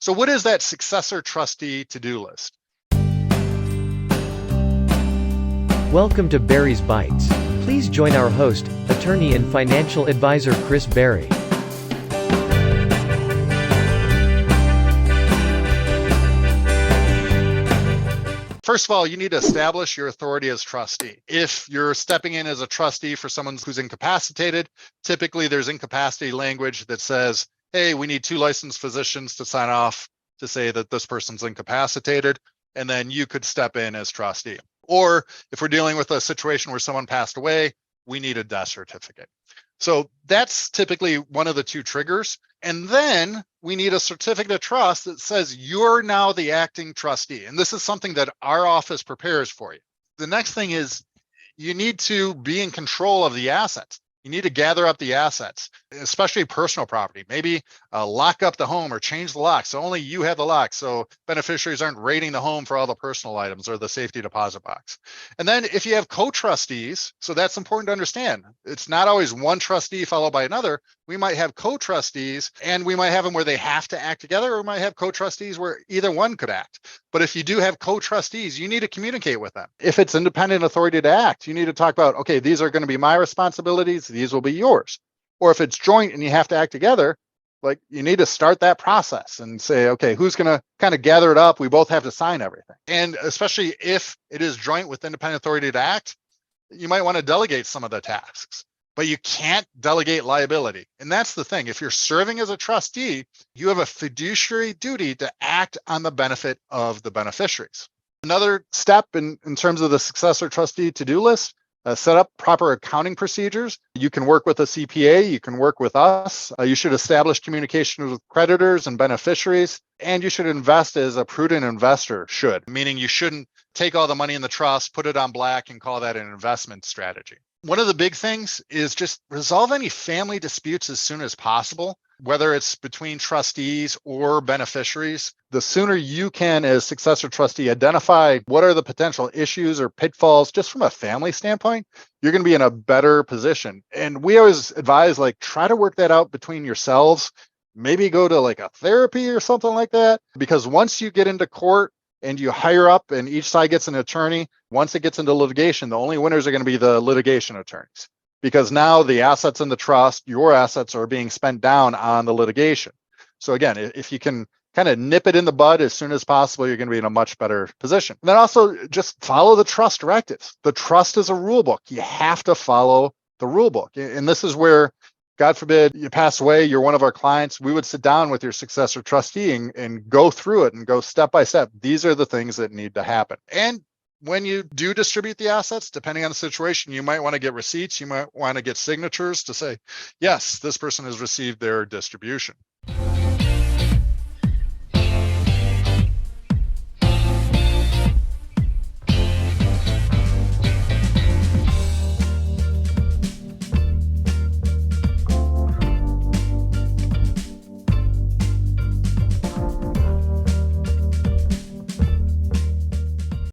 So what is that successor trustee to-do list? Welcome to Barry's Bites. Please join our host, attorney and financial advisor Chris Barry. First of all, you need to establish your authority as trustee. If you're stepping in as a trustee for someone who's incapacitated, typically there's incapacity language that says, hey, we need 2 licensed physicians to sign off to say that this person's incapacitated, and then you could step in as trustee. Or if we're dealing with a situation where someone passed away, we need a death certificate. So that's typically one of the 2 triggers. And then we need a certificate of trust that says you're now the acting trustee. And this is something that our office prepares for you. The next thing is you need to be in control of the assets. You need to gather up the assets, especially personal property. Maybe lock up the home or change the lock so only you have the lock, so beneficiaries aren't raiding the home for all the personal items or the safety deposit box. And then if you have co-trustees, so that's important to understand. It's not always one trustee followed by another. We might have co-trustees, and we might have them where they have to act together, or we might have co-trustees where either one could act. But if you do have co-trustees, you need to communicate with them. If it's independent authority to act, you need to talk about, okay, these are going to be my responsibilities, these will be yours. Or if it's joint and you have to act together, like you need to start that process and say, okay, who's going to kind of gather it up? We both have to sign everything. And especially if it is joint with independent authority to act, you might want to delegate some of the tasks. But you can't delegate liability. And that's the thing. If you're serving as a trustee, you have a fiduciary duty to act on the benefit of the beneficiaries. Another step in terms of the successor trustee to-do list, set up proper accounting procedures. You can work with a CPA, you can work with us. You should establish communication with creditors and beneficiaries, and you should invest as a prudent investor should, meaning you shouldn't take all the money in the trust, put it on black, and call that an investment strategy. One of the big things is just resolve any family disputes as soon as possible, whether it's between trustees or beneficiaries. The sooner you can, as successor trustee, identify what are the potential issues or pitfalls just from a family standpoint, you're going to be in a better position. And we always advise, like, try to work that out between yourselves. Maybe go to like a therapy or something like that, because once you get into court and you hire up and each side gets an attorney, once it gets into litigation, the only winners are going to be the litigation attorneys, because now the assets in the trust, your assets, are being spent down on the litigation. So again, if you can kind of nip it in the bud as soon as possible, you're going to be in a much better position. And then also just follow the trust directives. The trust is a rule book. You have to follow the rule book. And this is where, God forbid, you pass away, you're one of our clients, we would sit down with your successor trustee and go through it and go step by step. These are the things that need to happen. And when you do distribute the assets, depending on the situation, you might want to get receipts, you might want to get signatures to say, yes, this person has received their distribution.